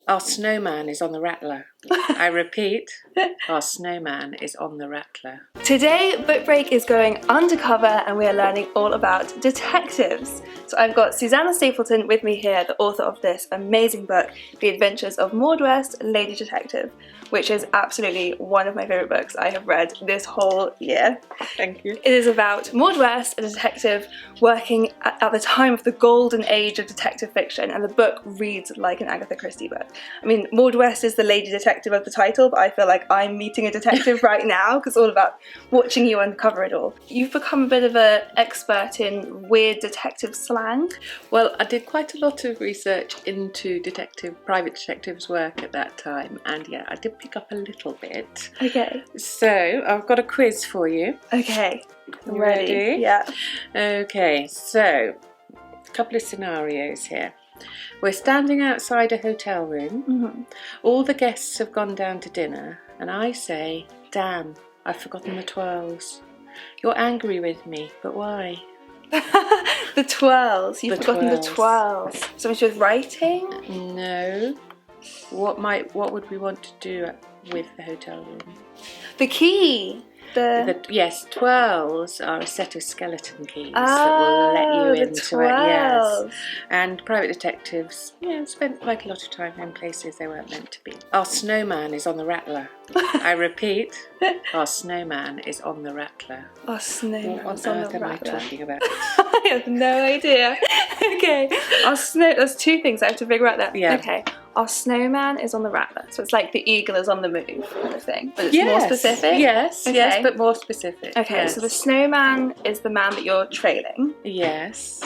Our snowman is on the rattler. I repeat, our snowman is on the rattler. Today, Book Break is going undercover and we are learning all about detectives. So I've got Susannah Stapleton with me here, the author of this amazing book, The Adventures of Maud West, Lady Detective, which is absolutely one of my favourite books I have read this whole year. Thank you. It is about Maud West, a detective working at the time of the golden age of detective fiction, and the book reads like an Agatha Christie book. I mean, Maud West is the lady detective of the title, but I feel like I'm meeting a detective right now because it's all about watching you uncover it all. You've become a bit of an expert in weird detective slang. Well, I did quite a lot of research into private detectives' work at that time, and yeah, I did pick up a little bit. Okay. So, I've got a quiz for you. Okay. You ready? Yeah. Okay, so a couple of scenarios here. We're standing outside a hotel room. Mm-hmm. All the guests have gone down to dinner, and I say, "Damn, I've forgotten the twirls." You're angry with me, but why? The twirls. You've forgotten the twirls. Something with writing? No. What would we want to do with the hotel room? The key. Yes, twirls are a set of skeleton keys that will let you into it. Yes, and private detectives, spent quite a lot of time in places they weren't meant to be. Our snowman is on the rattler. I repeat, our snowman is on the rattler. Our snowman What on earth am I talking about? I have no idea. Okay, there's two things I have to figure out there. Yeah. Okay. Our snowman is on the rattler, so it's like the eagle is on the move kind of thing, but it's more specific? Yes, okay. Yes, but more specific. Okay, yes. So the snowman is the man that you're trailing. Yes,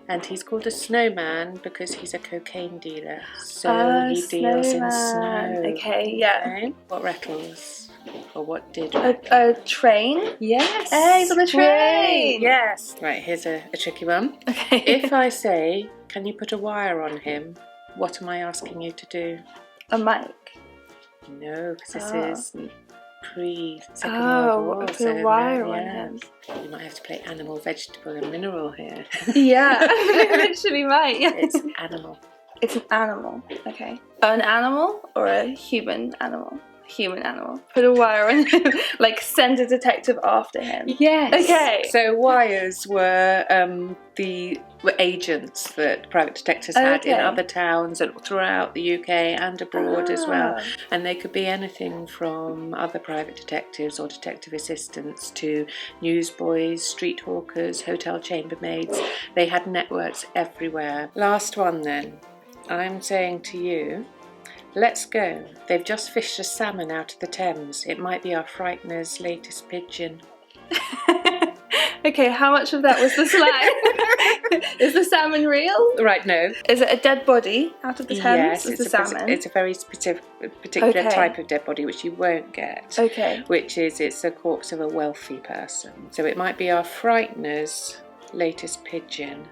and he's called a snowman because he's a cocaine dealer, so he deals in snow. Okay, yeah. Okay. What rattles? Or what did a train? Yes. Hey, he's on the train! Yes. Right, here's a tricky one. Okay. If I say, can you put a wire on him? What am I asking you to do? A mic? No, because this is pre-Second World War. Put a wire on him. You might have to play animal, vegetable and mineral here. Yeah, I literally might. Yeah. It's animal. It's an animal, okay. An animal or a human animal? Human animal. Put a wire on him, like send a detective after him. Yes. Okay. So wires were the agents that private detectives had in other towns and throughout the UK and abroad as well. And they could be anything from other private detectives or detective assistants to newsboys, street hawkers, hotel chambermaids. They had networks everywhere. Last one then. I'm saying to you, let's go. They've just fished a salmon out of the Thames. It might be our frightener's latest pigeon. Okay, how much of that was the slang? Is the salmon real? Right, no. Is it a dead body out of the Thames? Yes, it's a very particular type of dead body which you won't get. Okay. It's a corpse of a wealthy person. So it might be our frightener's latest pigeon.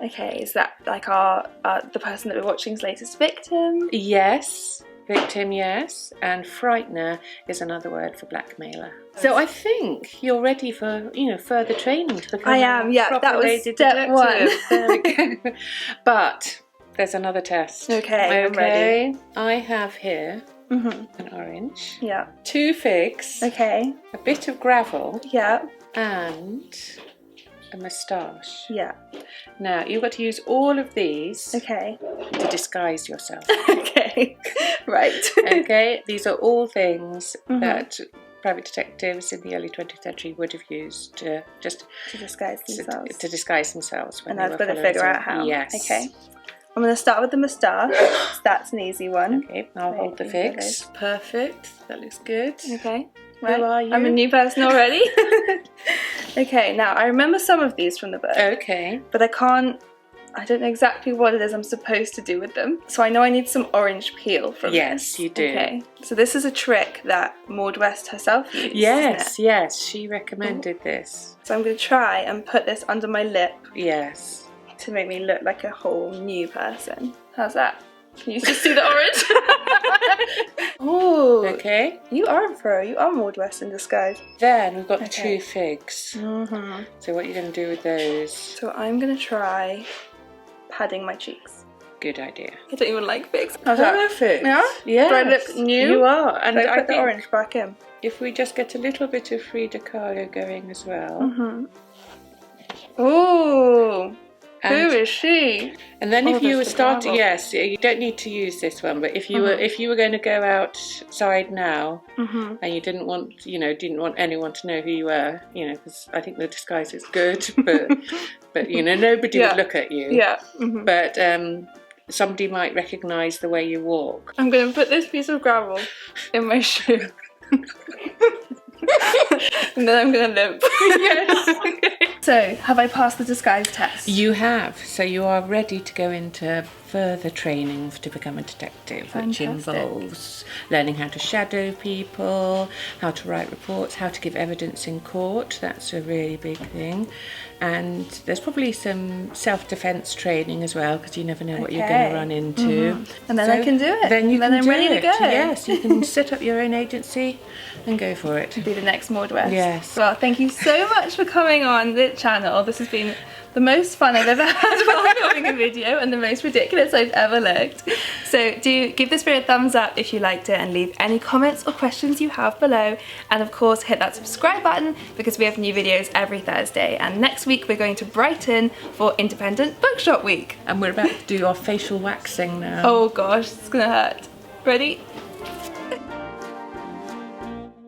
Okay, is that like the person that we're watching's latest victim? Yes, victim, yes. And frightener is another word for blackmailer. So I think you're ready for, further training to become that was step one. There we go. But there's another test. Okay, I'm ready. I have here an orange. Yeah. 2 figs. Okay. A bit of gravel. Yeah. And a moustache. Yeah. Now, you've got to use all of these to disguise yourself. Okay. Right. Okay, these are all things that private detectives in the early 20th century would have used to disguise themselves. To disguise themselves. And I've got to figure out how. Yes. Okay. I'm going to start with the moustache. That's an easy one. Okay, I'll hold the figs. Perfect. That looks good. Okay. Right. Who are you? I'm a new person already. Okay, now I remember some of these from the book. Okay. But I don't know exactly what it is I'm supposed to do with them. So I know I need some orange peel from this. Yes, you do. Okay. So this is a trick that Maud West herself used. Yes, she recommended this. So I'm going to try and put this under my lip. Yes. To make me look like a whole new person. How's that? Can you just see the orange? Oh, okay. You are a pro. You are Maud West in disguise. Then we've got 2 figs. So what are you going to do with those? So I'm going to try padding my cheeks. Good idea. I don't even like figs. Perfect. Yeah? Yes. Do I look new? You are. And I I put the think orange back in. if we just get a little bit of Frida Kahlo going as well. Ooh. Who is she? And then if you were starting, flower. yes, you don't need to use this one. But if you were going to go outside now, and you didn't want anyone to know who you were, because I think the disguise is good, but nobody would look at you. Yeah. But somebody might recognise the way you walk. I'm going to put this piece of gravel in my shoe. And then I'm going to limp. Yes. Okay. So, have I passed the disguise test? You have. So you are ready to go into further training to become a detective, Fantastic. which involves learning how to shadow people, how to write reports, how to give evidence in court. That's a really big thing. And there's probably some self-defense training as well, because you never know what you're going to run into. And then I can do it. Then I'm ready to go. Yes, you can set up your own agency and go for it. Be the next Maud West. Yes. Well, thank you so much for coming on the channel. This has been the most fun I've ever had while filming a video, and the most ridiculous I've ever looked. So do give this video a thumbs up if you liked it, and leave any comments or questions you have below. And of course, hit that subscribe button, because we have new videos every Thursday. And next week we're going to Brighton for Independent Bookshop Week. And we're about to do our facial waxing now. Oh gosh, it's gonna hurt. Ready?